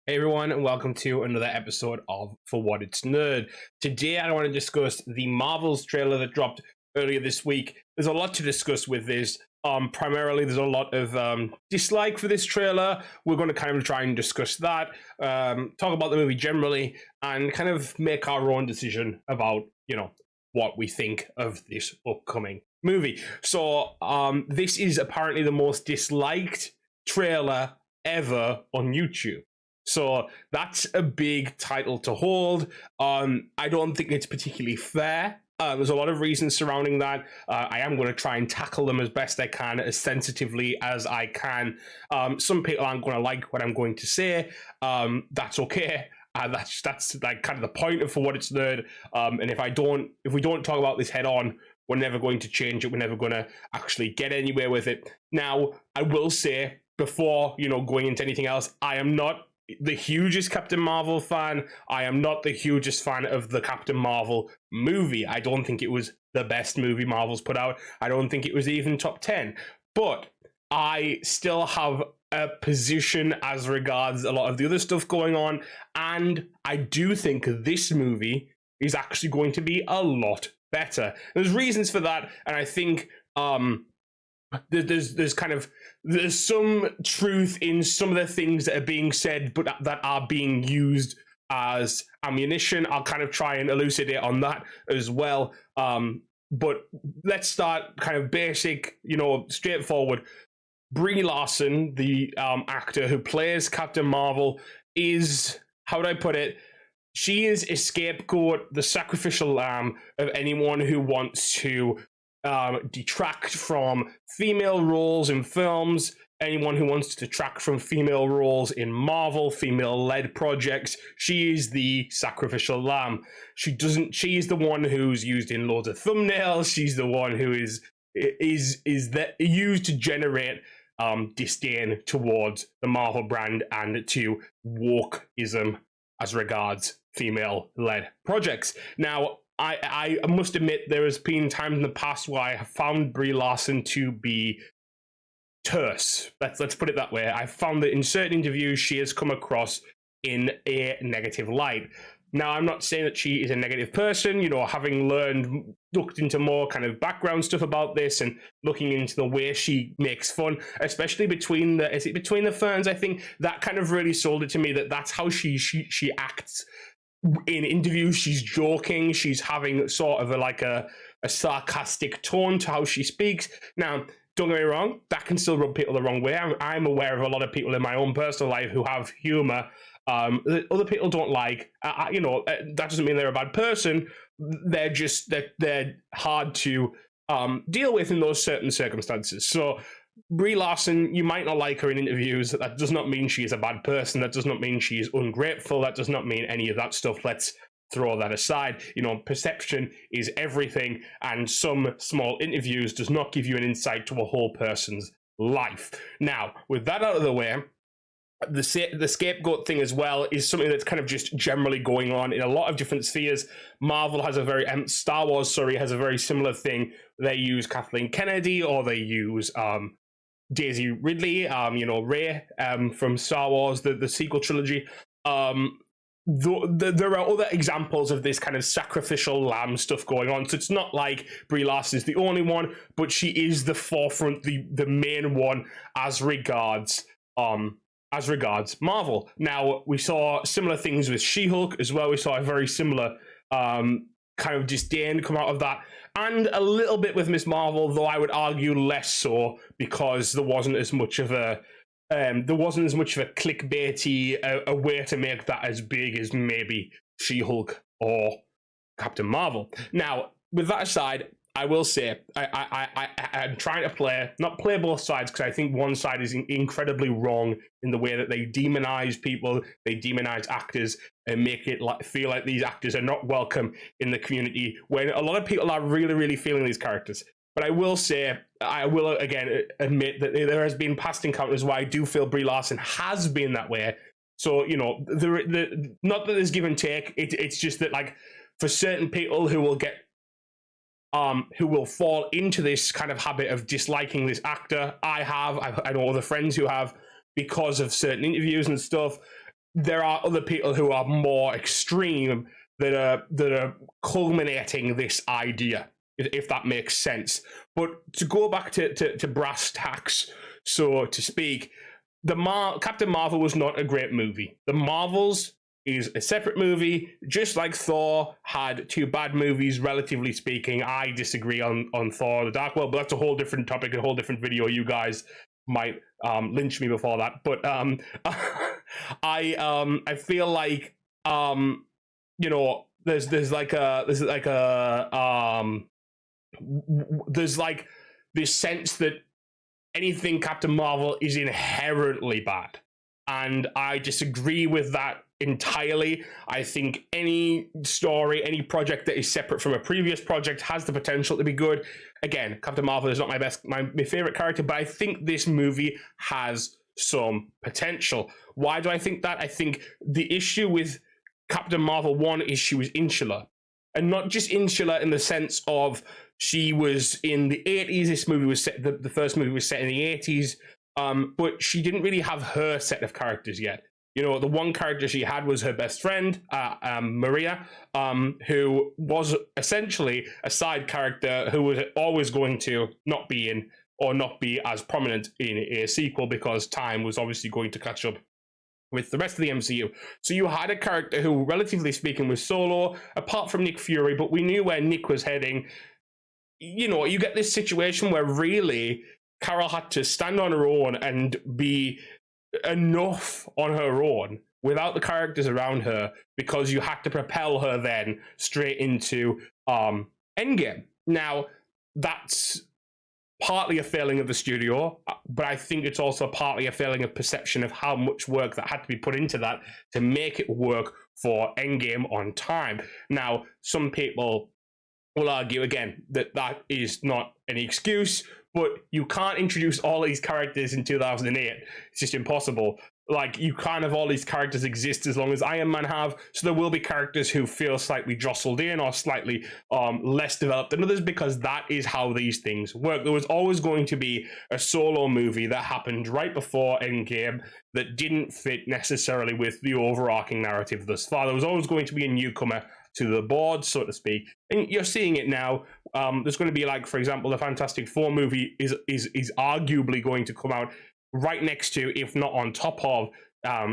Hey everyone, and welcome to another episode of For What It's Nerd. Today I want to discuss the Marvels trailer that dropped earlier this week. There's a lot to discuss with this. Primarily, there's a lot of dislike for this trailer. We're going to kind of try and discuss that, talk about the movie generally, and kind of make our own decision about, what we think of this upcoming movie. So, this is apparently the most disliked trailer ever on YouTube. So that's a big title to hold. I don't think it's particularly fair. There's a lot of reasons surrounding that. I am going to try and tackle them as best I can, as sensitively as I can. Some people aren't going to like what I'm going to say. That's okay. That's like kind of the point of For What It's Nerd. And if we don't talk about this head on, we're never going to change it. We're never going to actually get anywhere with it. Now, I will say before going into anything else, I am not the hugest Captain Marvel fan. I am not the hugest fan of the Captain Marvel movie. I don't think it was the best movie Marvel's put out. I don't think it was even top 10. But I still have a position as regards a lot of the other stuff going on. And I do think this movie is actually going to be a lot better. There's reasons for that. And I think there's some truth in some of the things that are being said, but that are being used as ammunition. I'll kind of try and elucidate on that as well. But let's start kind of basic, straightforward. Brie Larson, the actor who plays Captain Marvel, is, how would I put it? She is a scapegoat, the sacrificial lamb of anyone who wants to detract from female roles in films, anyone who wants to detract from female roles in Marvel, female-led projects. She is the sacrificial lamb. She is the one who's used in loads of thumbnails. She's the one who is used to generate disdain towards the Marvel brand and to wokeism as regards female-led projects. Now, I must admit there has been times in the past where I have found Brie Larson to be terse. Let's put it that way. I've found that in certain interviews she has come across in a negative light. Now, I'm not saying that she is a negative person, having looked into more kind of background stuff about this and looking into the way she makes fun, especially between the ferns, I think that kind of really sold it to me that's how she acts. In interviews, she's joking. She's having sort of a sarcastic tone to how she speaks. Now, don't get me wrong, that can still rub people the wrong way. I'm aware of a lot of people in my own personal life who have humor that other people don't like. That doesn't mean they're a bad person. They're just they're hard to deal with in those certain circumstances. So Brie Larson, you might not like her in interviews. That does not mean she is a bad person. That does not mean she is ungrateful. That does not mean any of that stuff. Let's throw that aside. Perception is everything, and some small interviews does not give you an insight to a whole person's life. Now, with that out of the way, the scapegoat thing as well is something that's kind of just generally going on in a lot of different spheres. Marvel has Star Wars, has a very similar thing. They use Kathleen Kennedy, or they use Daisy Ridley, Rey from Star Wars, the sequel trilogy. There are other examples of this kind of sacrificial lamb stuff going on. So it's not like Brie Larson is the only one, but she is the forefront, the main one as regards Marvel. Now, we saw similar things with She-Hulk as well. We saw a very similar kind of disdain come out of that. And a little bit with Miss Marvel, though I would argue less so, because there wasn't as much of a clickbaity a way to make that as big as maybe She-Hulk or Captain Marvel. Now, with that aside, I will say I'm trying to not play both sides, because I think one side is incredibly wrong in the way that they demonize people, they demonize actors, and make it feel like these actors are not welcome in the community, when a lot of people are really, really feeling these characters. But I will again admit that there has been past encounters where I do feel Brie Larson has been that way. So, not that there's give and take. It's just that, for certain people who will fall into this kind of habit of disliking this actor, I know other friends who have, because of certain interviews and stuff. there are other people who are more extreme that are culminating this idea, if that makes sense. But to go back to brass tacks, so to speak, Captain Marvel was not a great movie. The Marvels is a separate movie, just like Thor had two bad movies, relatively speaking. I disagree on Thor: The Dark World, but that's a whole different topic, a whole different video. You guys might lynch me before that, but I feel like there's like this sense that anything Captain Marvel is inherently bad, and I disagree with that entirely. I think any story, any project that is separate from a previous project has the potential to be good. Again, Captain Marvel is not my favorite character, but I think this movie has some potential. Why do I think that? I think the issue with Captain Marvel 1 is she was insular, and not just insular in the sense of she was in the 80s. This movie was set, the first movie was set in the 80s, but she didn't really have her set of characters yet. You know, the one character she had was her best friend, Maria, who was essentially a side character who was always going to not be in or not be as prominent in a sequel because time was obviously going to catch up with the rest of the MCU. So you had a character who, relatively speaking, was solo, apart from Nick Fury, but we knew where Nick was heading. You know, you get this situation where really Carol had to stand on her own and be enough on her own without the characters around her, because you had to propel her then straight into Endgame. Now, that's partly a failing of the studio, but I think it's also partly a failing of perception of how much work that had to be put into that to make it work for Endgame on time. Now, some people will argue again that that is not any excuse, but you can't introduce all these characters in 2008. It's just impossible. Like, you can't have all these characters exist as long as Iron Man have, so there will be characters who feel slightly jostled in or slightly less developed than others, because that is how these things work. There was always going to be a solo movie that happened right before Endgame that didn't fit necessarily with the overarching narrative thus far. There was always going to be a newcomer to the board, so to speak. And you're seeing it now. There's going to be, like, for example, the Fantastic Four movie is arguably going to come out right next to, if not on top of,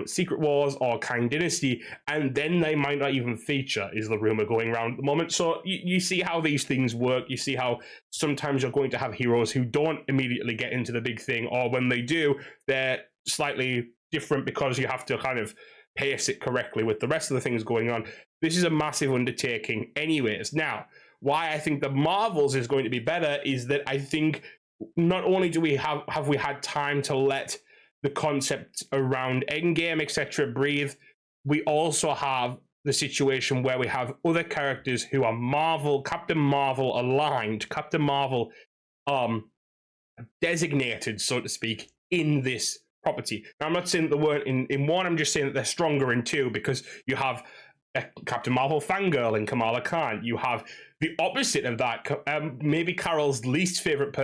Secret Wars or Kang Dynasty, and then they might not even feature, is the rumor going around at the moment. So you see how these things work. You see how sometimes you're going to have heroes who don't immediately get into the big thing, or when they do, they're slightly different because you have to kind of pace it correctly with the rest of the things going on. This is a massive undertaking anyways. Now, why I think the Marvels is going to be better is that I think not only do we have we had time to let the concept around Endgame, etc., breathe, we also have the situation where we have other characters who are Captain Marvel aligned, Captain Marvel designated, so to speak, in this property. Now, I'm not saying that they weren't in one, I'm just saying that they're stronger in two, because you have a Captain Marvel fangirl in Kamala Khan. You have the opposite of that, maybe Carol's least favorite,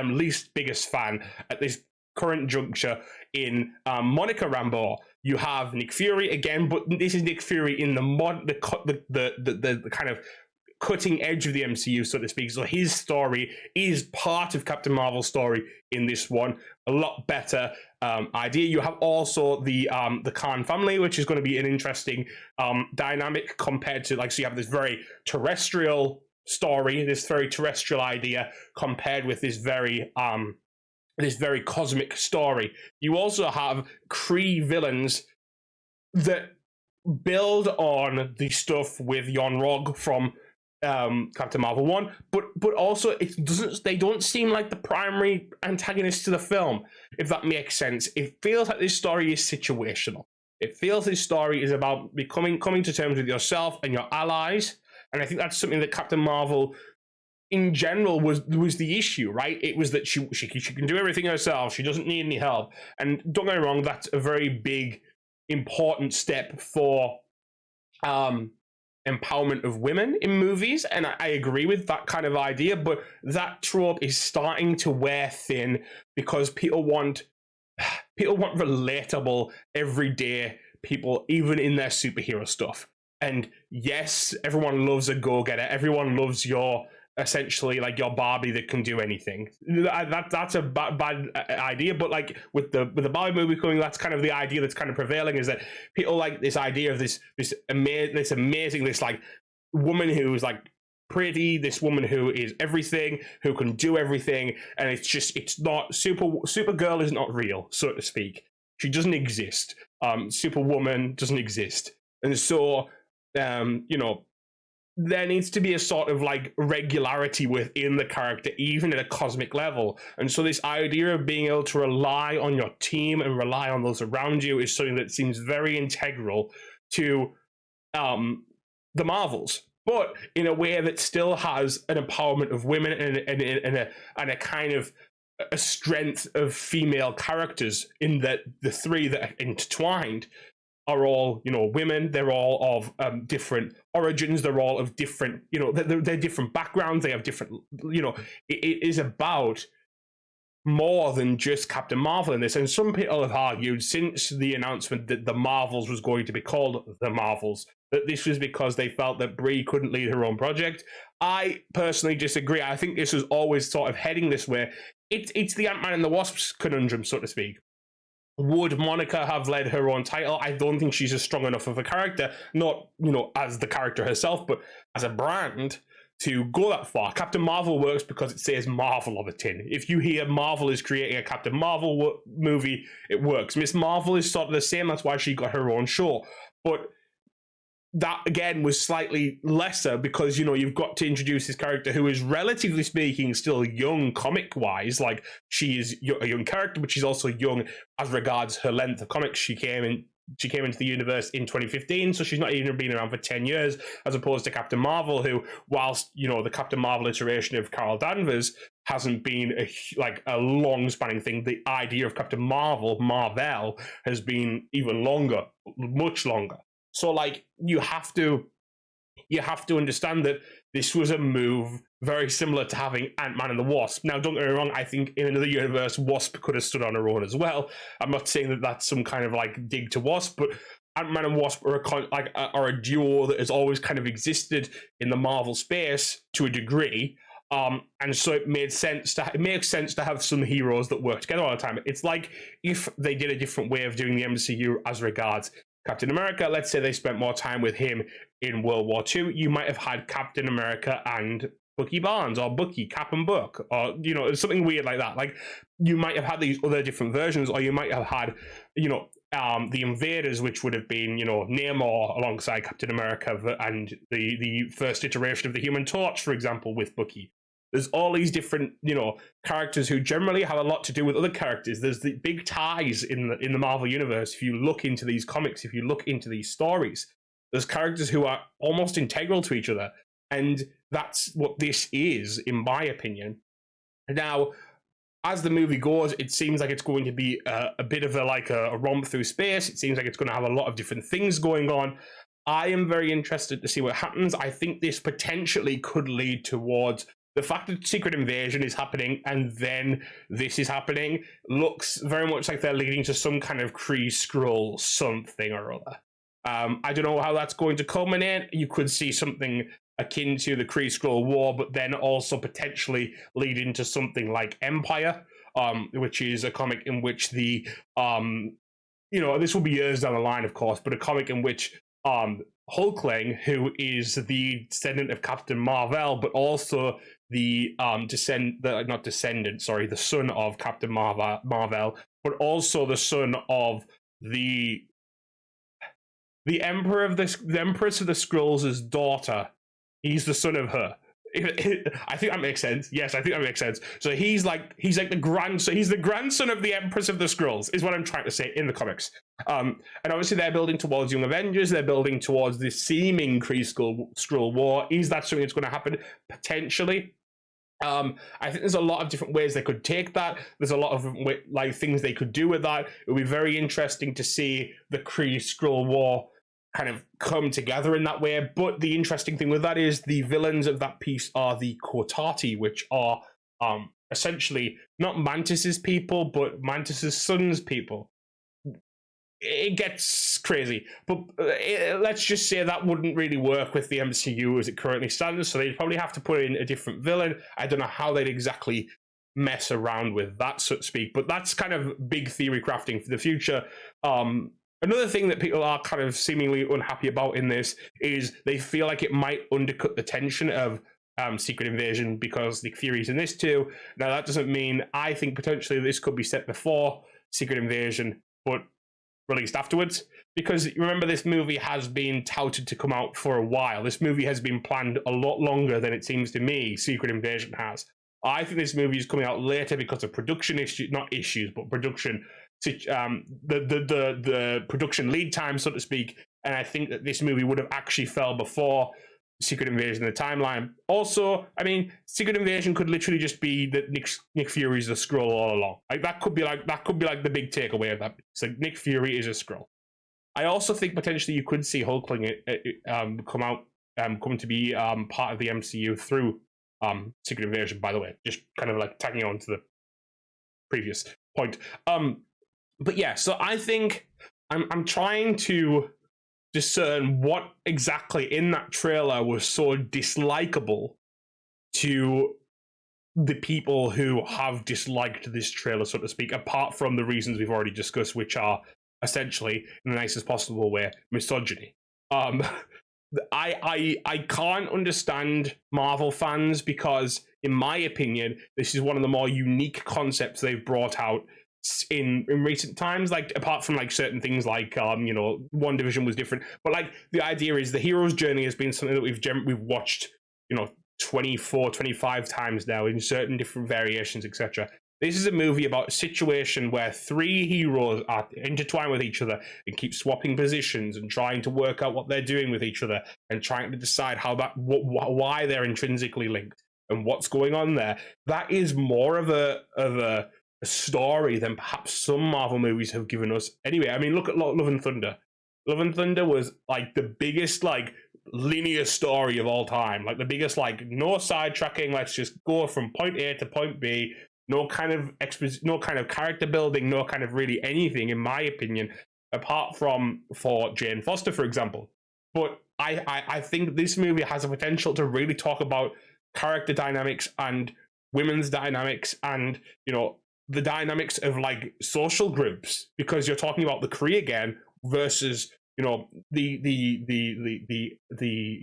least biggest fan at this current juncture in Monica Rambeau. You have Nick Fury again, but this is Nick Fury in the kind of cutting edge of the MCU, so to speak. So his story is part of Captain Marvel's story in this one. A lot better idea. You have also the Khan family, which is going to be an interesting dynamic compared to, like, so you have this very terrestrial story, this very terrestrial idea, compared with this very cosmic story. You also have Kree villains that build on the stuff with Yon-Rogg from Captain Marvel 1, but also they don't seem like the primary antagonists to the film, if that makes sense. It feels like this story is situational. It feels this story is about coming to terms with yourself and your allies, and I think that's something that Captain Marvel in general was the issue, right? It was that she can do everything herself. She doesn't need any help. And don't get me wrong, that's a very big, important step for empowerment of women in movies, and I agree with that kind of idea, but that trope is starting to wear thin because people want relatable, everyday people even in their superhero stuff. And yes, everyone loves a go-getter. Everyone loves your essentially like your Barbie that can do anything. That's a bad idea. But like with the Barbie movie coming, that's kind of the idea that's kind of prevailing, is that people like this idea of this amazing this like woman who's like pretty, this woman who is everything, who can do everything, and it's not Supergirl is not real, so to speak. She doesn't exist. Superwoman doesn't exist, and so you know, there needs to be a sort of like regularity within the character, even at a cosmic level. And so this idea of being able to rely on your team and rely on those around you is something that seems very integral to the Marvels, but in a way that still has an empowerment of women and a kind of a strength of female characters, in that the three that are intertwined are all, you know, women. They're all of different origins. They're all of different, you know, they're different backgrounds. They have different, you know, it is about more than just Captain Marvel in this. And some people have argued since the announcement that the Marvels was going to be called the Marvels, that this was because they felt that Brie couldn't lead her own project. I personally disagree. I think this was always sort of heading this way. It's the Ant-Man and the Wasp's conundrum, so to speak. Would Monica have led her own title? I don't think she's a strong enough of a character, not, you know, as the character herself, but as a brand, to go that far. Captain Marvel works because it says Marvel on the tin. If you hear Marvel is creating a Captain Marvel movie, it works. Miss Marvel is sort of the same. That's why she got her own show. But that, again, was slightly lesser because, you know, you've got to introduce this character who is, relatively speaking, still young comic-wise. Like, she is a young character, but she's also young as regards her length of comics. She came into the universe in 2015, so she's not even been around for 10 years, as opposed to Captain Marvel, who, whilst, you know, the Captain Marvel iteration of Carol Danvers hasn't been a long-spanning thing, the idea of Captain Marvel, has been even longer, much longer. So, like, you have to understand that this was a move very similar to having Ant-Man and the Wasp. Now, don't get me wrong, I think in another universe, Wasp could have stood on her own as well. I'm not saying that that's some kind of, like, dig to Wasp, but Ant-Man and Wasp are a duo that has always kind of existed in the Marvel space to a degree. And so it makes sense to have some heroes that work together all the time. It's like if they did a different way of doing the MCU as regards Captain America. Let's say they spent more time with him in World War II. You might have had Captain America and Bucky Barnes, or Bucky, Cap and Buck, or, you know, something weird like that. Like, you might have had these other different versions, or you might have had, you know, the Invaders, which would have been, you know, Namor alongside Captain America, and the first iteration of the Human Torch, for example, with Bucky. There's all these different, you know, characters who generally have a lot to do with other characters. There's the big ties in the Marvel Universe. If you look into these comics, if you look into these stories, there's characters who are almost integral to each other. And that's what this is, in my opinion. Now, as the movie goes, it seems like it's going to be a bit of a romp through space. It seems like it's going to have a lot of different things going on. I am very interested to see what happens. I think this potentially could lead towards the fact that Secret Invasion is happening and then this is happening looks very much like they're leading to some kind of Kree-Skrull something or other. I don't know how that's going to culminate. You could see something akin to the Kree-Skrull War, but then also potentially lead into something like Empire, which is a comic in which the, you know, this will be years down the line, of course, but a comic in which Hulkling, who is the descendant of Captain Marvel, but also the son of Captain Marvel, but also the son of the Empress of the Skrulls' daughter. He's the son of her. I think that makes sense. Yes, I think that makes sense. So he's like the grandson. He's the grandson of the Empress of the Skrulls, is what I'm trying to say in the comics. And obviously they're building towards Young Avengers. They're building towards this seeming Kree-Skrull War. Is that something that's going to happen? Potentially. I think there's a lot of different ways they could take that. There's a lot of things they could do with that. It would be very interesting to see the Kree-Skrull War kind of come together in that way. But the interesting thing with that is the villains of that piece are the Kotati, which are essentially not Mantis's people, but Mantis's son's people. it gets crazy. But let's just say that wouldn't really work with the MCU as it currently stands, so they'd probably have to put in a different villain. I don't know how they'd exactly mess around with that, so to speak, but that's kind of big theory crafting for the future. Another thing that people are kind of seemingly unhappy about in this is they feel like it might undercut the tension of Secret Invasion because Nick Fury's in this too. Now, that doesn't mean I think potentially this could be set before Secret Invasion, but released afterwards. Because remember, this movie has been touted to come out for a while. This movie has been planned a lot longer than it seems to me Secret Invasion has. I think this movie is coming out later because of production issues, not issues, but production, the production lead time, so to speak. And I think that this movie would have actually fell before Secret Invasion in the timeline. Also, I mean, Secret Invasion could literally just be that Nick Fury is a Skrull all along. Like that could be like the big takeaway of that. It's like Nick Fury is a Skrull. I also think potentially you could see Hulkling come to be part of the MCU through Secret Invasion. By the way, just kind of like tagging on to the previous point. But yeah, so I think I'm trying to discern what exactly in that trailer was so dislikable to the people who have disliked this trailer, so to speak, apart from the reasons we've already discussed, which are essentially, in the nicest possible way, misogyny. I can't understand Marvel fans because, in my opinion, this is one of the more unique concepts they've brought out in recent times. Like, apart from like certain things like WandaVision was different, but like the idea is the hero's journey has been something that we've watched 24 25 times now in certain different variations, etc. This is a movie about a situation where three heroes are intertwined with each other and keep swapping positions and trying to work out what they're doing with each other and trying to decide why they're intrinsically linked and what's going on there. That is more of a story than perhaps some Marvel movies have given us. Anyway, I mean, look at Love and Thunder. Love and Thunder was like the biggest like linear story of all time. Like the biggest like no sidetracking. Let's just go from point A to point B. No kind of no kind of character building. No kind of really anything, in my opinion, apart from for Jane Foster, for example. But I think this movie has the potential to really talk about character dynamics and women's dynamics and the dynamics of like social groups, because you're talking about the Kree again versus the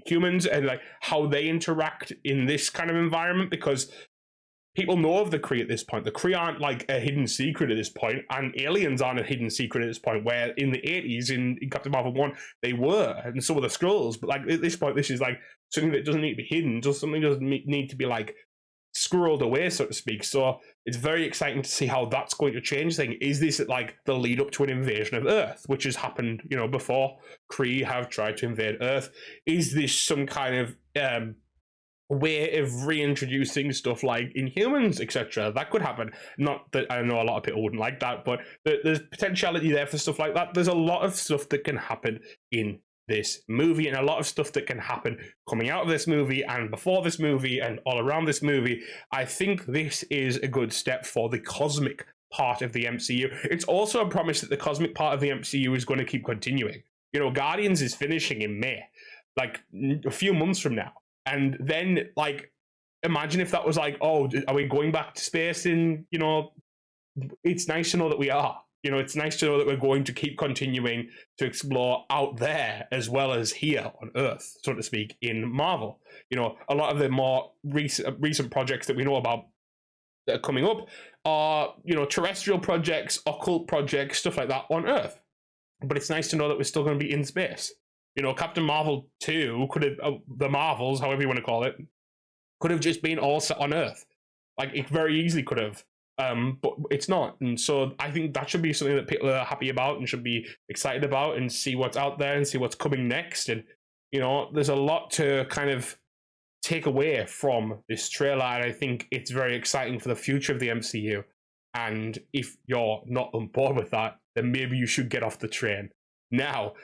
humans and like how they interact in this kind of environment, because people know of the Kree at this point. The Kree aren't like a hidden secret at this point, and aliens aren't a hidden secret at this point, where in the 80s in Captain Marvel 1 they were, and so were the Skrulls. But like at this point, this is like something that doesn't need to be hidden, just something that doesn't need to be like squirreled away, so to speak. So it's very exciting to see how that's going to change things. Is this like the lead up to an invasion of Earth, which has happened, before Kree have tried to invade Earth? Is this some kind of way of reintroducing stuff like Inhumans, etc.? That could happen. Not that I know a lot of people wouldn't like that, but there's potentiality there for stuff like that. There's a lot of stuff that can happen in this movie, and a lot of stuff that can happen coming out of this movie and before this movie and all around this movie. I think this is a good step for the cosmic part of the MCU. It's also a promise that the cosmic part of the MCU is going to keep continuing. Guardians is finishing in May, like a few months from now. And then, like, imagine if that was like, oh, are we going back to space? And, it's nice to know that we are. It's nice to know that we're going to keep continuing to explore out there as well as here on Earth, so to speak, in Marvel. A lot of the more recent projects that we know about that are coming up are, terrestrial projects, occult projects, stuff like that on Earth. But it's nice to know that we're still going to be in space. Captain Marvel 2 could have, the Marvels, however you want to call it, could have just been all set on Earth. Like, it very easily could have. But it's not. And so I think that should be something that people are happy about and should be excited about and see what's out there and see what's coming next. And, there's a lot to kind of take away from this trailer. And I think it's very exciting for the future of the MCU. And if you're not on board with that, then maybe you should get off the train. Now,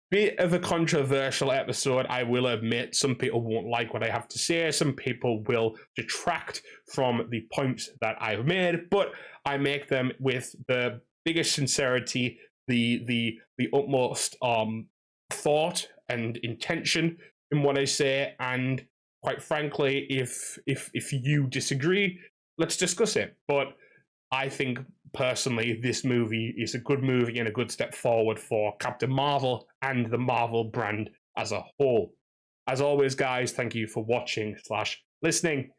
bit of a controversial episode, I will admit. Some people won't like what I have to say. Some people will detract from the points that I've made, but I make them with the biggest sincerity the utmost thought and intention in what I say, and quite frankly, if you disagree, let's discuss it. But I think personally, this movie is a good movie and a good step forward for Captain Marvel and the Marvel brand as a whole. As always, guys, thank you for watching/listening.